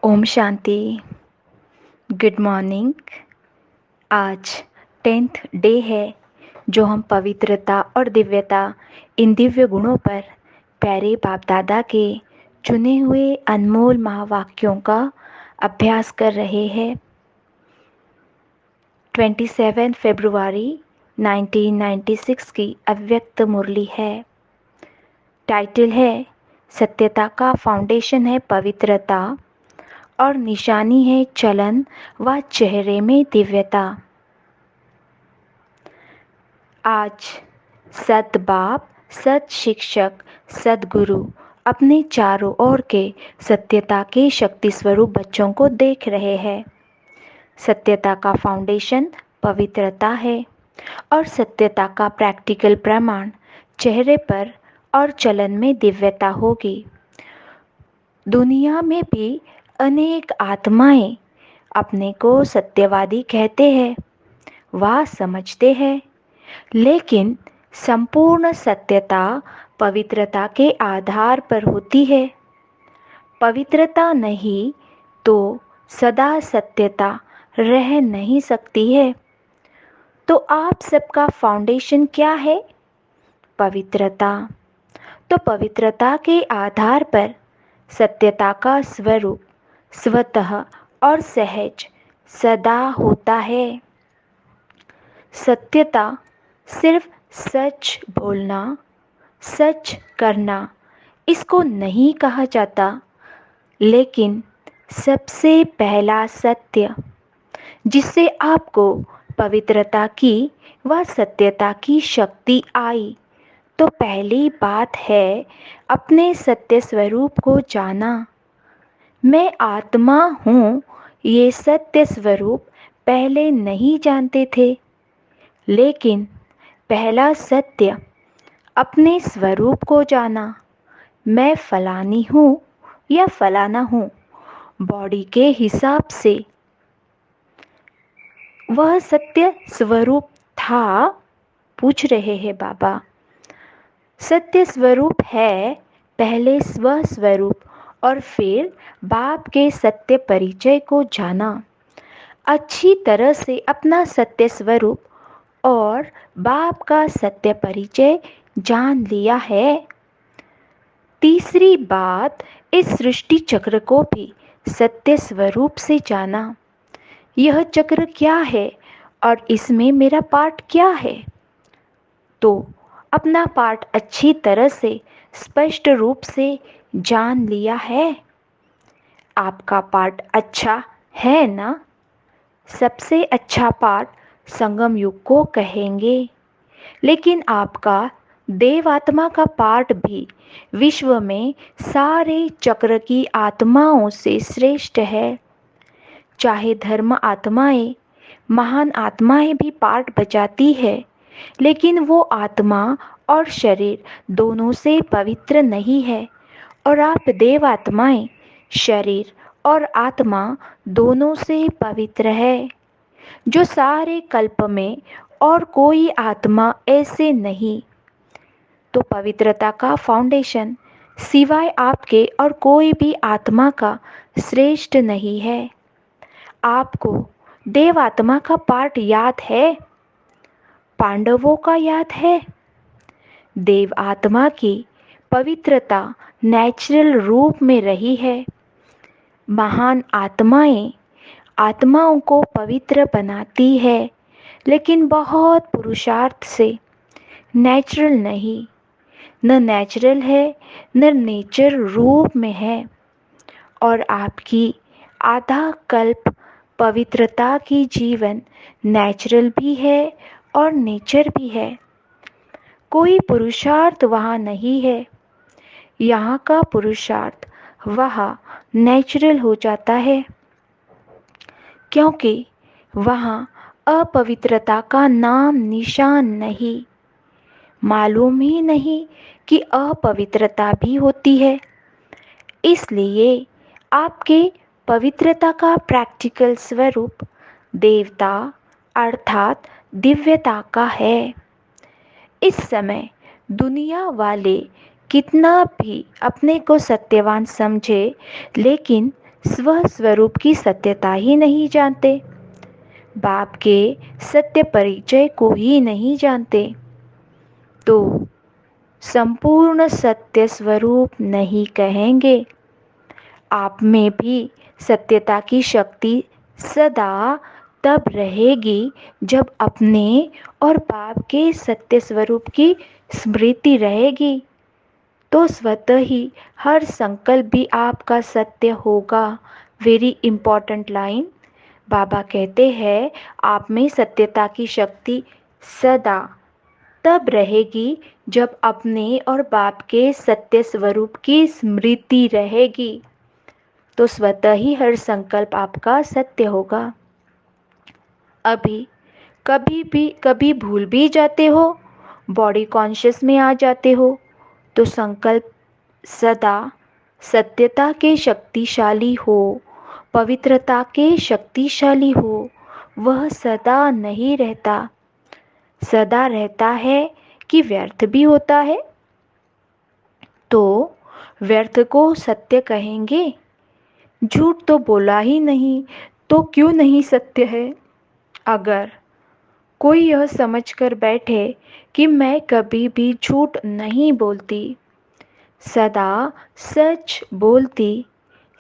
Om Shanti. Good morning. आज 10th day है जो हम पवित्रता और दिव्यता, इन दिव्य गुणों पर प्यारे बाप दादा के चुने हुए अनमोल महावाक्यों का अभ्यास कर रहे हैं। 27 फरवरी 1996 की अव्यक्त मुरली है। टाइटल है सत्यता का फाउंडेशन है पवित्रता और निशानी है चलन व चेहरे में दिव्यता। आज सत बाप, सत शिक्षक, सदगुरु अपने चारों ओर के सत्यता के शक्ति स्वरूप बच्चों को देख रहे हैं। सत्यता का फाउंडेशन पवित्रता है और सत्यता का प्रैक्टिकल प्रमाण चेहरे पर और चलन में दिव्यता होगी। दुनिया में भी अनेक आत्माएं अपने को सत्यवादी कहते हैं, वह समझते हैं, लेकिन संपूर्ण सत्यता पवित्रता के आधार पर होती है। पवित्रता नहीं तो सदा सत्यता रह नहीं सकती है। तो आप सबका फाउंडेशन क्या है? पवित्रता। तो पवित्रता के आधार पर सत्यता का स्वरूप स्वतः और सहज सदा होता है। सत्यता सिर्फ सच बोलना, सच करना, इसको नहीं कहा जाता, लेकिन सबसे पहला सत्य जिससे आपको पवित्रता की व सत्यता की शक्ति आई, तो पहली बात है अपने सत्य स्वरूप को जाना। मैं आत्मा हूँ, ये सत्य स्वरूप पहले नहीं जानते थे, लेकिन पहला सत्य अपने स्वरूप को जाना। मैं फलानी हूँ या फलाना हूँ, बॉडी के हिसाब से वह सत्य स्वरूप था। पूछ रहे हैं बाबा, सत्य स्वरूप है पहले स्व स्वरूप और फिर बाप के सत्य परिचय को जाना। अच्छी तरह से अपना सत्य स्वरूप और बाप का सत्य परिचय जान लिया है। तीसरी बात, इस सृष्टि चक्र को भी सत्य स्वरूप से जाना। यह चक्र क्या है और इसमें मेरा पार्ट क्या है? तो अपना पार्ट अच्छी तरह से स्पष्ट रूप से जान लिया है। आपका पार्ट अच्छा है ना? सबसे अच्छा पार्ट संगम युग को कहेंगे, लेकिन आपका देवात्मा का पार्ट भी विश्व में सारे चक्र की आत्माओं से श्रेष्ठ है। चाहे धर्म आत्माएं, महान आत्माएं भी पार्ट बजाती है, लेकिन वो आत्मा और शरीर दोनों से पवित्र नहीं है। और आप देव आत्माएं शरीर और आत्मा दोनों से पवित्र है, जो सारे कल्प में और कोई आत्मा ऐसे नहीं। तो पवित्रता का फाउंडेशन सिवाय आपके और कोई भी आत्मा का श्रेष्ठ नहीं है। आपको देव आत्मा का पार्ट याद है? पांडवों का याद है? देव आत्मा की पवित्रता नेचुरल रूप में रही है। महान आत्माएं आत्माओं को पवित्र बनाती है, लेकिन बहुत पुरुषार्थ से, नेचुरल नहीं। न नेचुरल है न नेचर रूप में है। और आपकी आधा कल्प पवित्रता की जीवन नेचुरल भी है और नेचर भी है। कोई पुरुषार्थ वहाँ नहीं है। यहाँ का पुरुषार्थ वहाँ नेचुरल हो जाता है, क्योंकि वहाँ अपवित्रता का नाम निशान नहीं। मालूम ही नहीं कि अपवित्रता भी होती है। इसलिए आपके पवित्रता का प्रैक्टिकल स्वरूप देवता अर्थात दिव्यता का है। इस समय दुनिया वाले कितना भी अपने को सत्यवान समझे, लेकिन स्व स्वरूप की सत्यता ही नहीं जानते, बाप के सत्य परिचय को ही नहीं जानते, तो संपूर्ण सत्य स्वरूप नहीं कहेंगे। आप में भी सत्यता की शक्ति सदा तब रहेगी जब अपने और बाप के सत्य स्वरूप की स्मृति रहेगी, तो स्वतः ही हर संकल्प भी आपका सत्य होगा। Very important line. बाबा कहते हैं आप में सत्यता की शक्ति सदा तब रहेगी जब अपने और बाप के सत्य स्वरूप की स्मृति रहेगी, तो स्वतः ही हर संकल्प आपका सत्य होगा। अभी कभी भूल भी जाते हो, बॉडी कॉन्शियस में आ जाते हो, तो संकल्प सदा सत्यता के शक्तिशाली हो, पवित्रता के शक्तिशाली हो, वह सदा नहीं रहता। सदा रहता है कि व्यर्थ भी होता है? तो व्यर्थ को सत्य कहेंगे? झूठ तो बोला ही नहीं, तो क्यों नहीं सत्य है? अगर कोई यह समझकर बैठे कि मैं कभी भी झूठ नहीं बोलती, सदा सच बोलती,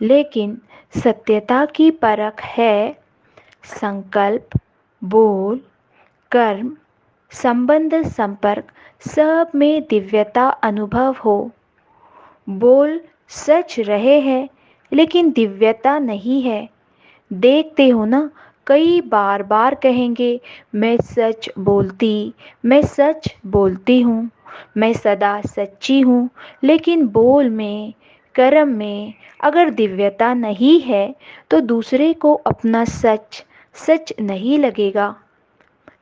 लेकिन सत्यता की परख है, संकल्प, बोल, कर्म, संबंध, संपर्क सब में दिव्यता अनुभव हो। बोल सच रहे हैं लेकिन दिव्यता नहीं है। देखते हो ना, कई बार बार कहेंगे मैं सच बोलती, मैं सच बोलती हूँ, मैं सदा सच्ची हूँ, लेकिन बोल में, कर्म में अगर दिव्यता नहीं है तो दूसरे को अपना सच सच नहीं लगेगा।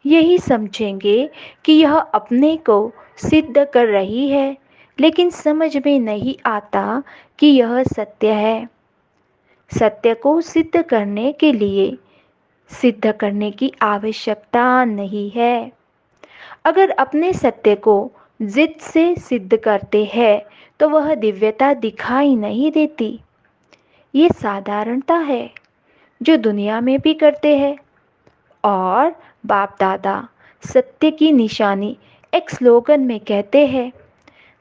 यही समझेंगे कि यह अपने को सिद्ध कर रही है, लेकिन समझ में नहीं आता कि यह सत्य है। सत्य को सिद्ध करने के लिए सिद्ध करने की आवश्यकता नहीं है। अगर अपने सत्य को जिद से सिद्ध करते हैं तो वह दिव्यता दिखाई नहीं देती। ये साधारणता है जो दुनिया में भी करते हैं। और बाप दादा सत्य की निशानी एक स्लोगन में कहते हैं,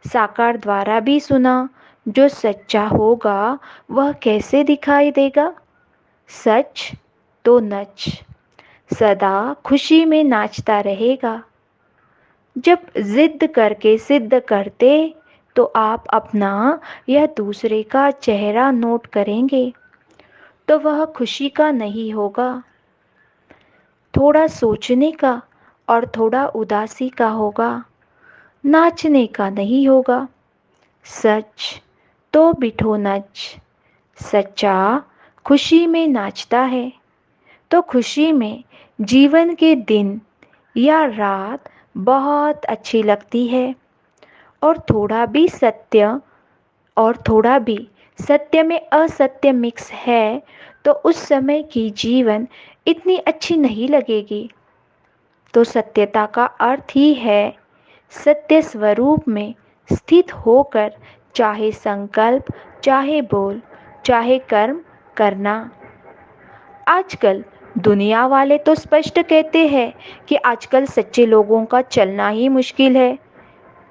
साकार द्वारा भी सुना, जो सच्चा होगा वह कैसे दिखाई देगा? सच तो नच, सदा खुशी में नाचता रहेगा। जब जिद करके सिद्ध करते तो आप अपना या दूसरे का चेहरा नोट करेंगे, तो वह खुशी का नहीं होगा, थोड़ा सोचने का और थोड़ा उदासी का होगा, नाचने का नहीं होगा। सच तो बिठो नच, सच्चा खुशी में नाचता है, तो खुशी में जीवन के दिन या रात बहुत अच्छी लगती है। और थोड़ा भी सत्य में असत्य मिक्स है तो उस समय की जीवन इतनी अच्छी नहीं लगेगी। तो सत्यता का अर्थ ही है सत्य स्वरूप में स्थित होकर चाहे संकल्प, चाहे बोल, चाहे कर्म करना। आजकल दुनिया वाले तो स्पष्ट कहते हैं कि आजकल सच्चे लोगों का चलना ही मुश्किल है,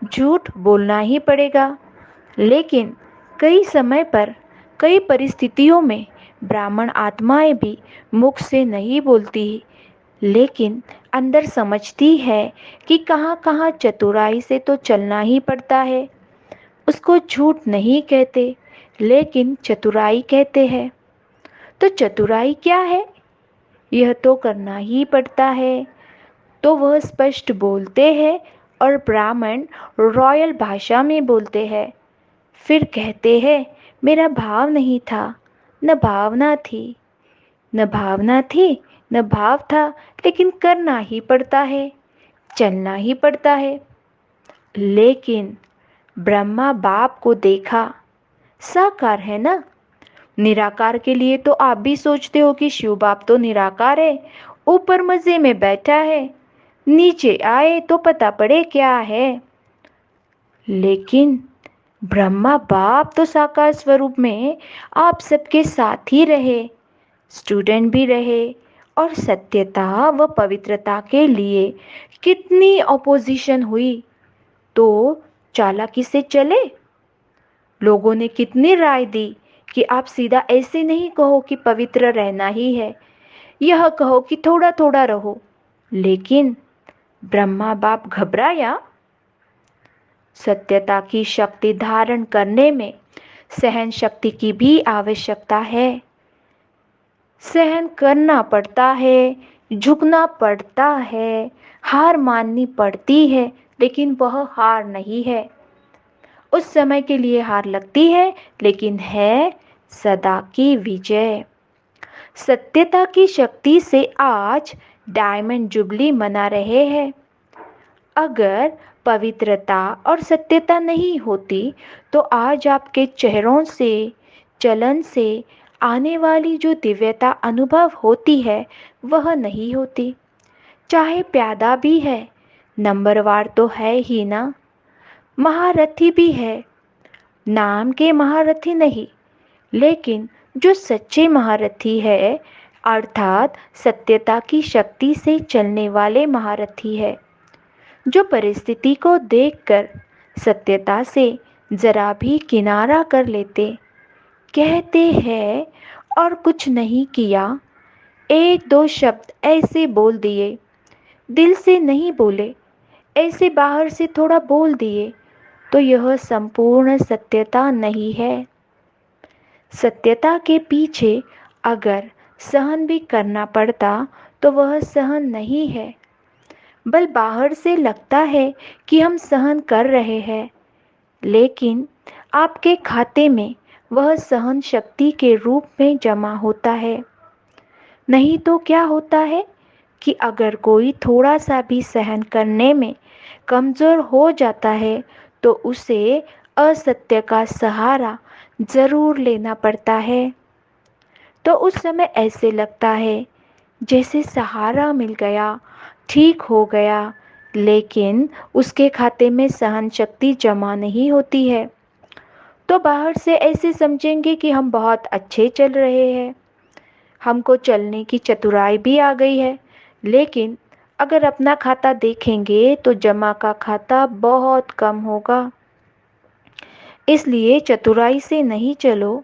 झूठ बोलना ही पड़ेगा। लेकिन कई समय पर, कई परिस्थितियों में ब्राह्मण आत्माएं भी मुख से नहीं बोलती, लेकिन अंदर समझती है कि कहाँ कहाँ चतुराई से तो चलना ही पड़ता है। उसको झूठ नहीं कहते, लेकिन चतुराई कहते हैं। तो चतुराई क्या है? यह तो करना ही पड़ता है। तो वह स्पष्ट बोलते हैं और ब्राह्मण रॉयल भाषा में बोलते हैं। फिर कहते हैं मेरा भाव नहीं था, न भावना थी, न भावना थी, न भाव था, लेकिन करना ही पड़ता है, चलना ही पड़ता है। लेकिन ब्रह्मा बाप को देखा, साकार है ना। निराकार के लिए तो आप भी सोचते हो कि शिव बाप तो निराकार है, ऊपर मजे में बैठा है, नीचे आए तो पता पड़े क्या है। लेकिन ब्रह्मा बाप तो साकार स्वरूप में आप सबके साथ ही रहे, स्टूडेंट भी रहे, और सत्यता व पवित्रता के लिए कितनी अपोजिशन हुई तो चालाकी से चले। लोगों ने कितनी राय दी कि आप सीधा ऐसे नहीं कहो कि पवित्र रहना ही है, यह कहो कि थोड़ा थोड़ा रहो। लेकिन ब्रह्मा बाप घबराया। सत्यता की शक्ति धारण करने में सहन शक्ति की भी आवश्यकता है। सहन करना पड़ता है, झुकना पड़ता है, हार माननी पड़ती है, लेकिन वह हार नहीं है। उस समय के लिए हार लगती है, लेकिन है सदा की विजय। सत्यता की शक्ति से आज डायमंड जुबली मना रहे हैं। अगर पवित्रता और सत्यता नहीं होती तो आज आपके चेहरों से, चलन से आने वाली जो दिव्यता अनुभव होती है वह नहीं होती। चाहे प्यादा भी है, नंबरवार तो है ही ना, महारथी भी है, नाम के महारथी नहीं, लेकिन जो सच्चे महारथी है अर्थात सत्यता की शक्ति से चलने वाले महारथी है, जो परिस्थिति को देखकर सत्यता से जरा भी किनारा कर लेते, कहते हैं और कुछ नहीं किया, एक दो शब्द ऐसे बोल दिए, दिल से नहीं बोले, ऐसे बाहर से थोड़ा बोल दिए, तो यह संपूर्ण सत्यता नहीं है। सत्यता के पीछे अगर सहन भी करना पड़ता तो वह सहन नहीं है। बल बाहर से लगता है कि हम सहन कर रहे हैं, लेकिन आपके खाते में वह सहन शक्ति के रूप में जमा होता है। नहीं तो क्या होता है कि अगर कोई थोड़ा सा भी सहन करने में कमज़ोर हो जाता है तो उसे असत्य का सहारा ज़रूर लेना पड़ता है। तो उस समय ऐसे लगता है जैसे सहारा मिल गया, ठीक हो गया, लेकिन उसके खाते में सहन शक्ति जमा नहीं होती है। तो बाहर से ऐसे समझेंगे कि हम बहुत अच्छे चल रहे हैं, हमको चलने की चतुराई भी आ गई है, लेकिन अगर अपना खाता देखेंगे तो जमा का खाता बहुत कम होगा। इसलिए चतुराई से नहीं चलो।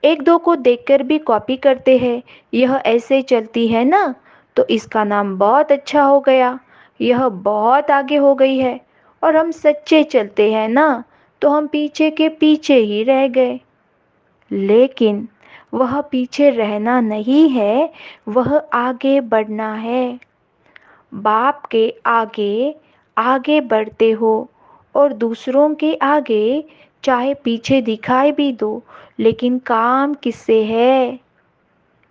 एक दो को देखकर भी कॉपी करते हैं, यह ऐसे चलती है ना तो इसका नाम बहुत अच्छा हो गया, यह बहुत आगे हो गई है, और हम सच्चे चलते हैं ना तो हम पीछे के पीछे ही रह गए। लेकिन वह पीछे रहना नहीं है, वह आगे बढ़ना है। बाप के आगे आगे बढ़ते हो और दूसरों के आगे चाहे पीछे दिखाई भी दो, लेकिन काम किससे है?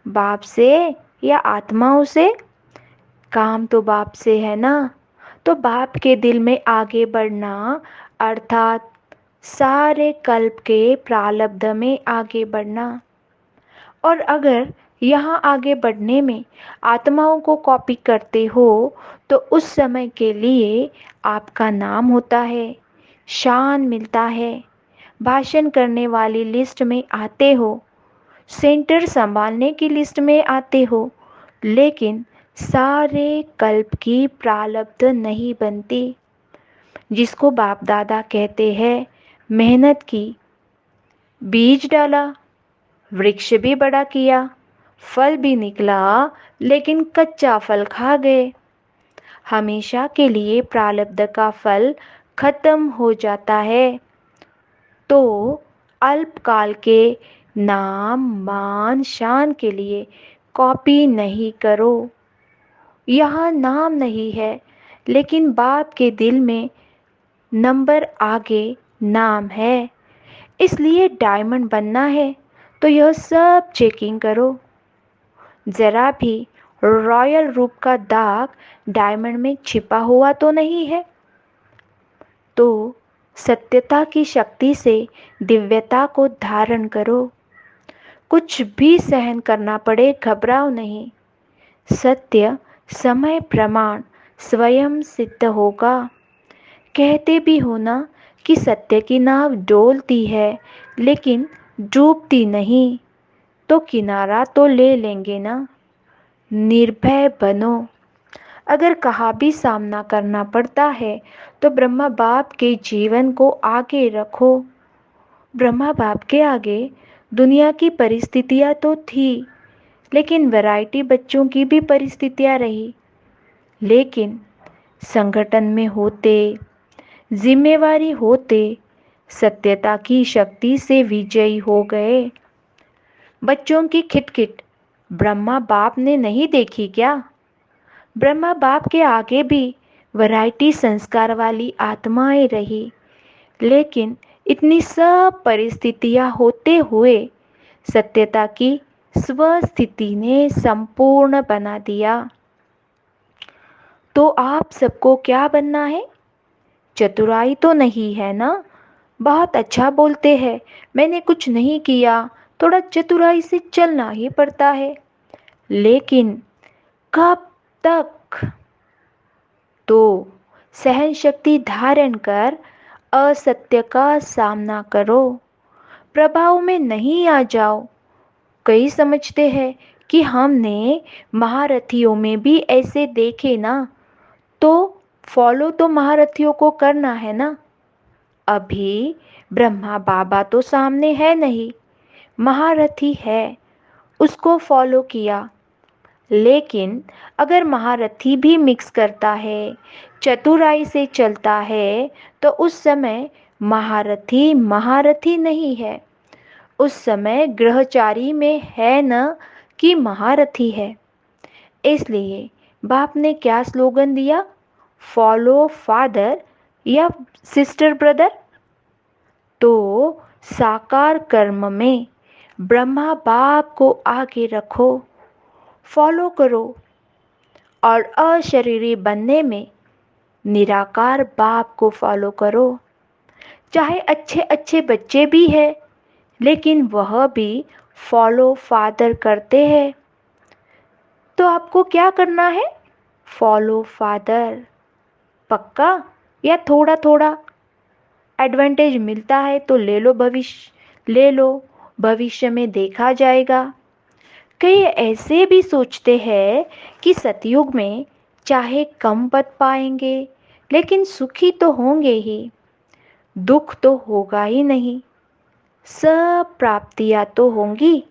बाप से या आत्माओं से? काम तो बाप से है ना। तो बाप के दिल में आगे बढ़ना अर्थात सारे कल्प के प्रारब्ध में आगे बढ़ना। और अगर यहाँ आगे बढ़ने में आत्माओं को कॉपी करते हो तो उस समय के लिए आपका नाम होता है, शान मिलता है, भाषण करने वाली लिस्ट में आते हो, सेंटर संभालने की लिस्ट में आते हो, लेकिन सारे कल्प की प्रारब्ध नहीं बनती। जिसको बाप दादा कहते हैं मेहनत की, बीज डाला, वृक्ष भी बड़ा किया, फल भी निकला, लेकिन कच्चा फल खा गए। हमेशा के लिए प्रारब्ध का फल खत्म हो जाता है। तो अल्पकाल के नाम मान शान के लिए कॉपी नहीं करो। यहाँ नाम नहीं है, लेकिन बाप के दिल में नंबर आगे नाम है। इसलिए डायमंड बनना है तो यह सब चेकिंग करो। जरा भी रॉयल रूप का दाग डायमंड में छिपा हुआ तो नहीं है। तो सत्यता की शक्ति से दिव्यता को धारण करो। कुछ भी सहन करना पड़े घबराओ नहीं। सत्य समय प्रमाण स्वयं सिद्ध होगा। कहते भी हो ना कि सत्य की नाव डोलती है लेकिन डूबती नहीं, तो किनारा तो ले लेंगे ना। निर्भय बनो। अगर कहा भी सामना करना पड़ता है तो ब्रह्मा बाप के जीवन को आगे रखो। ब्रह्मा बाप के आगे दुनिया की परिस्थितियां तो थी, लेकिन वैरायटी बच्चों की भी परिस्थितियां रही। लेकिन संगठन में होते, जिम्मेवारी होते, सत्यता की शक्ति से विजयी हो गए। बच्चों की खिटखिट ब्रह्मा बाप ने नहीं देखी क्या? ब्रह्मा बाप के आगे भी वैरायटी संस्कार वाली आत्माएं रही, लेकिन इतनी सब परिस्थितियां होते हुए सत्यता की स्वस्थिति ने संपूर्ण बना दिया। तो आप सबको क्या बनना है? चतुराई तो नहीं है ना? बहुत अच्छा बोलते हैं, मैंने कुछ नहीं किया, थोड़ा चतुराई से चलना ही पड़ता है। लेकिन कब तक? तो सहन शक्ति धारण कर असत्य का सामना करो, प्रभाव में नहीं आ जाओ। कई समझते हैं कि हमने महारथियों में भी ऐसे देखे ना, तो फॉलो तो महारथियों को करना है ना। अभी ब्रह्मा बाबा तो सामने है नहीं, महारथी है, उसको फॉलो किया। लेकिन अगर महारथी भी मिक्स करता है, चतुराई से चलता है, तो उस समय महारथी महारथी नहीं है, उस समय ग्रहचारी में है न कि महारथी है। इसलिए बाप ने क्या स्लोगन दिया? फॉलो फादर या सिस्टर ब्रदर। तो साकार कर्म में ब्रह्मा बाप को आगे रखो, फॉलो करो, और अशरीरी बनने में निराकार बाप को फॉलो करो। चाहे अच्छे अच्छे बच्चे भी हैं, लेकिन वह भी फॉलो फादर करते हैं। तो आपको क्या करना है? Follow father. पक्का या थोड़ा थोड़ा? एडवांटेज मिलता है तो ले लो, भविष्य ले लो, भविष्य में देखा जाएगा। कई ऐसे भी सोचते हैं कि सतयुग में चाहे कम पद पाएंगे, लेकिन सुखी तो होंगे ही, दुख तो होगा ही नहीं। सब प्राप्तियां तो होंगी,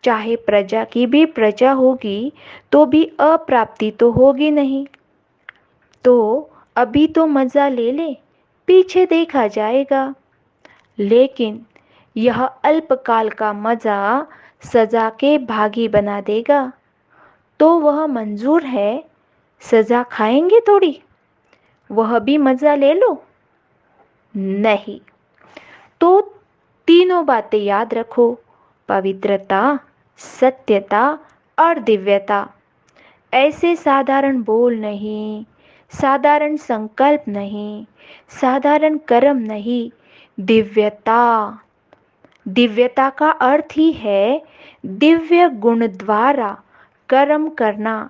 चाहे प्रजा की भी प्रजा होगी तो भी अप्राप्ति तो होगी नहीं। तो अभी तो मजा ले ले, पीछे देखा जाएगा। लेकिन यह अल्पकाल का मजा सजा के भागी बना देगा। तो वह मंजूर है? सजा खाएंगे थोड़ी, वह भी मजा ले लो? नहीं। तो तीनों बातें याद रखो, पवित्रता, सत्यता और दिव्यता। ऐसे साधारण बोल नहीं, साधारण संकल्प नहीं, साधारण कर्म नहीं, दिव्यता। दिव्यता का अर्थ ही है दिव्य गुण द्वारा कर्म करना,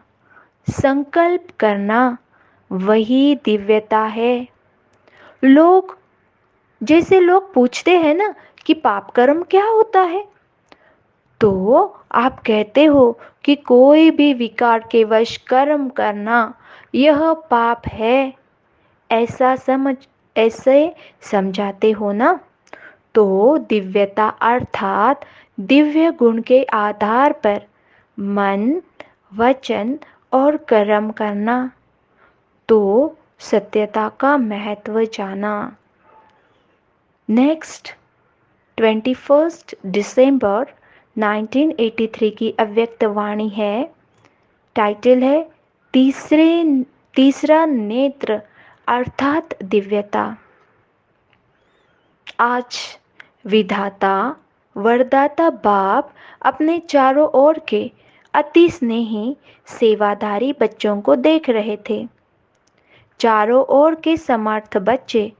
संकल्प करना, वही दिव्यता है। लोग पूछते हैं ना कि पाप कर्म क्या होता है, तो आप कहते हो कि कोई भी विकार के वश कर्म करना यह पाप है, ऐसे समझाते हो ना। तो दिव्यता अर्थात दिव्य गुण के आधार पर मन, वचन और कर्म करना। तो सत्यता का महत्व जाना। नेक्स्ट 21 दिसंबर 1983 की अव्यक्त वाणी है। टाइटल है तीसरा नेत्र अर्थात दिव्यता। आज विधाता वरदाता बाप अपने चारों ओर के अति स्नेही सेवाधारी बच्चों को देख रहे थे। चारों ओर के समर्थ बच्चे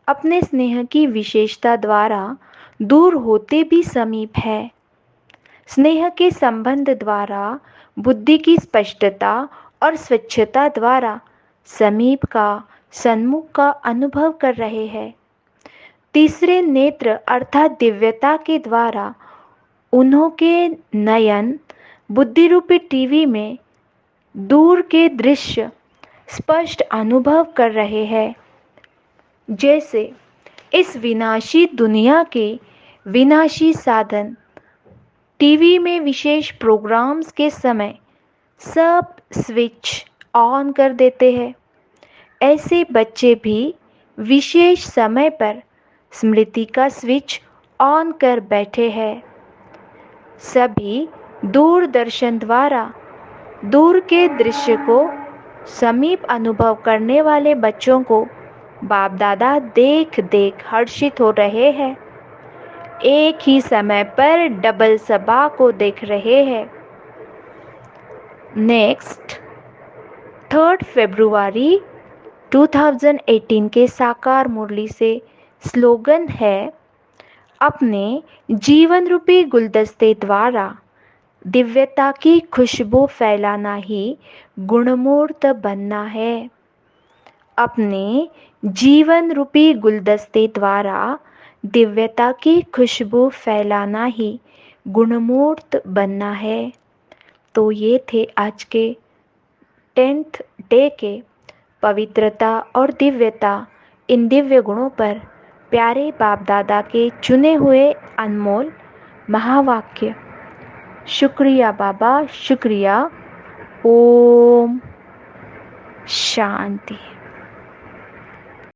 अपने स्नेह की विशेषता द्वारा दूर होते भी समीप है। स्नेह के संबंध द्वारा बुद्धि की स्पष्टता और स्वच्छता द्वारा समीप का, सन्मुख का अनुभव कर रहे हैं। तीसरे नेत्र अर्थात दिव्यता के द्वारा उन्हों के नयन बुद्धि रूपी टीवी में दूर के दृश्य स्पष्ट अनुभव कर रहे हैं। जैसे इस विनाशी दुनिया के विनाशी साधन टीवी में विशेष प्रोग्राम्स के समय सब स्विच ऑन कर देते हैं। ऐसे बच्चे भी विशेष समय पर स्मृति का स्विच ऑन कर बैठे हैं। सभी दूरदर्शन द्वारा दूर के दृश्य को समीप अनुभव करने वाले बच्चों को बाप दादा देख देख हर्षित हो रहे हैं। एक ही समय पर डबल सभा को देख रहे हैं। नेक्स्ट 3 फरवरी 2018 के साकार मुरली से स्लोगन है, अपने जीवन रूपी गुलदस्ते द्वारा दिव्यता की खुशबू फैलाना ही गुणमूर्त बनना है। अपने जीवन रूपी गुलदस्ते द्वारा दिव्यता की खुशबू फैलाना ही गुणमूर्त बनना है। तो ये थे आज के 10th डे के पवित्रता और दिव्यता, इन दिव्य गुणों पर प्यारे बाप दादा के चुने हुए अनमोल महावाक्य। शुक्रिया बाबा, शुक्रिया। ओम शांति।